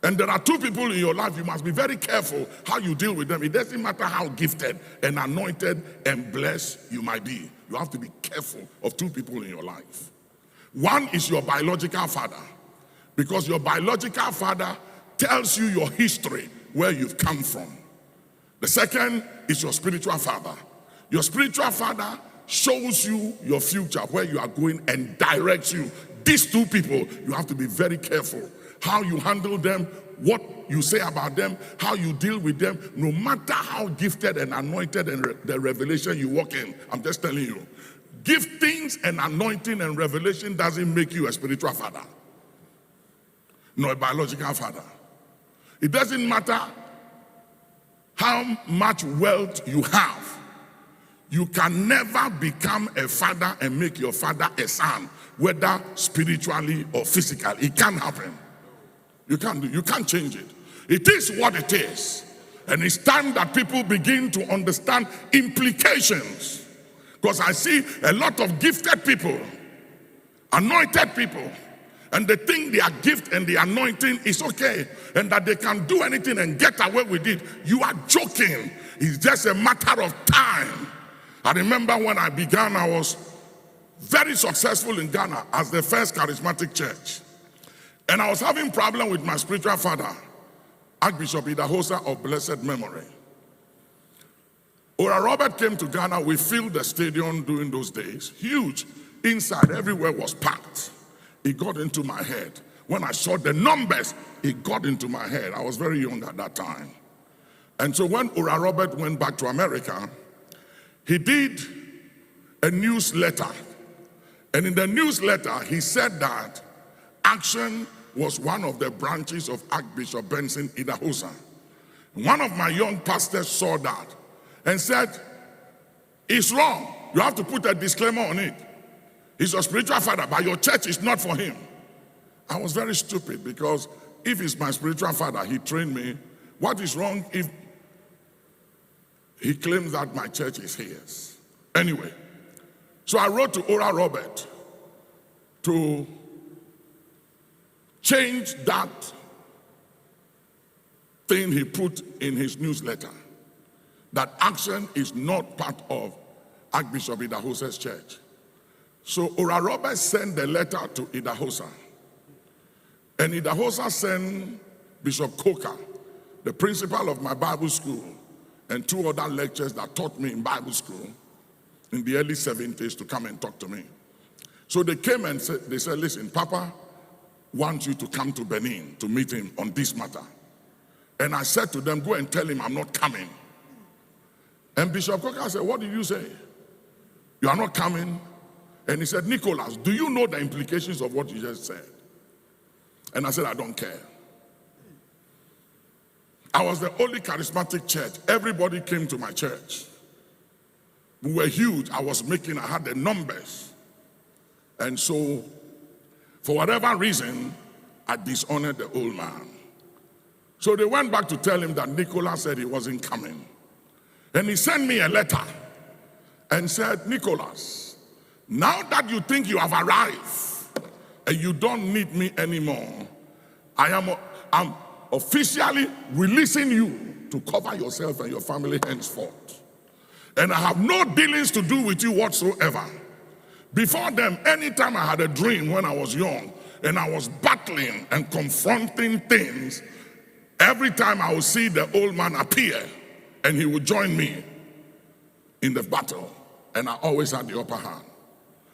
And there are two people in your life, you must be very careful how you deal with them. It doesn't matter how gifted and anointed and blessed you might be. You have to be careful of two people in your life. One is your biological father, because your biological father tells you your history, where you've come from. The second is your spiritual father. Your spiritual father shows you your future, where you are going, and directs you. These two people, you have to be very careful how you handle them, what you say about them, how you deal with them, no matter how gifted and anointed and the revelation you walk in. I'm just telling you, giftings and anointing and revelation doesn't make you a spiritual father, nor a biological father. It doesn't matter how much wealth you have. You can never become a father and make your father a son, whether spiritually or physically. It can't happen. You can't change it. It is what it is. And it's time that people begin to understand implications. Because I see a lot of gifted people, anointed people, and they think their gift and the anointing is okay, and that they can do anything and get away with it. You are joking. It's just a matter of time. I remember when I began, I was very successful in Ghana as the first charismatic church. And I was having problem with my spiritual father, Archbishop Idahosa of blessed memory. Ora Robert came to Ghana. We filled the stadium during those days. Huge. Inside, everywhere was packed. It got into my head. When I saw the numbers, it got into my head. I was very young at that time. And so when Ora Robert went back to America, he did a newsletter. And in the newsletter, he said that action was one of the branches of Archbishop Benson Idahosa. One of my young pastors saw that and said, it's wrong. You have to put a disclaimer on it. He's your spiritual father, but your church is not for him. I was very stupid, because if he's my spiritual father, he trained me. What is wrong if he claims that my church is his? Anyway, so I wrote to Ora Robert to change that thing he put in his newsletter, that action is not part of Archbishop Idahosa's church. So Ora Robert sent the letter to Idahosa, and Idahosa sent Bishop Coker, the principal of my Bible school, and two other lecturers that taught me in Bible school in the early 70s, to come and talk to me. So they came and said, listen, Papa wants you to come to Benin to meet him on this matter. And I said to them, go and tell him I'm not coming. And Bishop Coker said, what did you say? You are not coming? And he said, Nicholas, do you know the implications of what you just said? And I said, I don't care. I was the only charismatic church. Everybody came to my church. We were huge. I had the numbers. And so, for whatever reason, I dishonored the old man. So they went back to tell him that Nicholas said he wasn't coming. And he sent me a letter and said, Nicholas, now that you think you have arrived and you don't need me anymore, I'm officially releasing you to cover yourself and your family henceforth. And I have no dealings to do with you whatsoever. Before them, anytime I had a dream when I was young and I was battling and confronting things, every time I would see the old man appear and he would join me in the battle, and I always had the upper hand.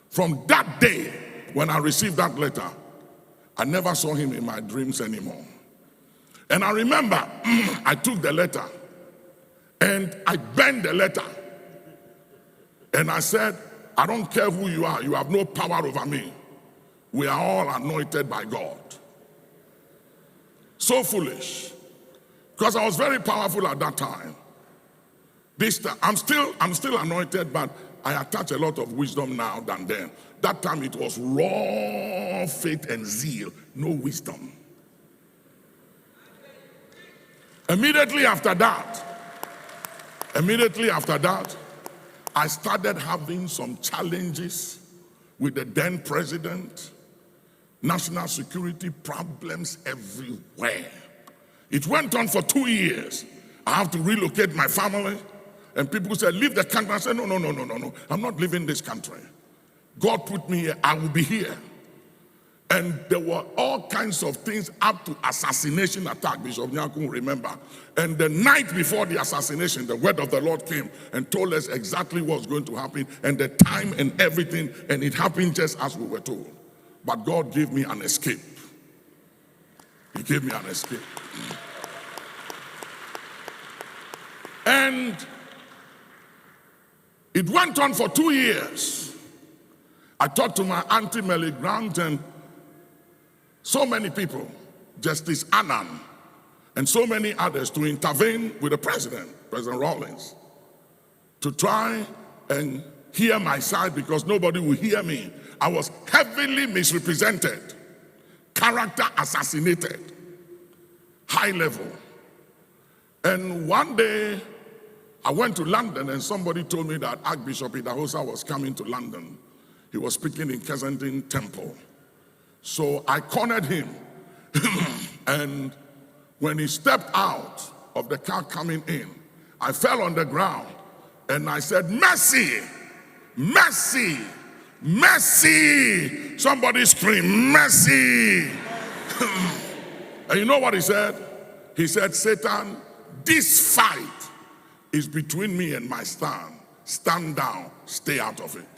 From that day, when I received that letter, I never saw him in my dreams anymore. And I remember I took the letter and I burned the letter. And I said, I don't care who you are, you have no power over me. We are all anointed by God. So foolish. Because I was very powerful at that time. This time, I'm still anointed, but I attach a lot of wisdom now than then. That time it was raw faith and zeal, no wisdom. Immediately after that, I started having some challenges with the then president, national security problems everywhere. It went on for 2 years. I have to relocate my family. And people said, leave the country. I said, no. I'm not leaving this country. God put me here. I will be here. And there were all kinds of things up to assassination attack, Bishop Nyankun, remember. And the night before the assassination, the word of the Lord came and told us exactly what was going to happen and the time and everything, and it happened just as we were told. But God gave me an escape. He gave me an escape. And it went on for 2 years. I talked to my auntie Melly Grant and so many people, Justice Annan, and so many others to intervene with the President Rawlings, to try and hear my side because nobody will hear me. I was heavily misrepresented, character assassinated, high level. And one day, I went to London and somebody told me that Archbishop Idahosa was coming to London. He was speaking in Kensington Temple. So I cornered him. And when he stepped out of the car coming in, I fell on the ground and I said, mercy, mercy, mercy. Somebody scream, mercy. And you know what he said? He said, Satan, this fight is between me and my stand. Stand down, stay out of it.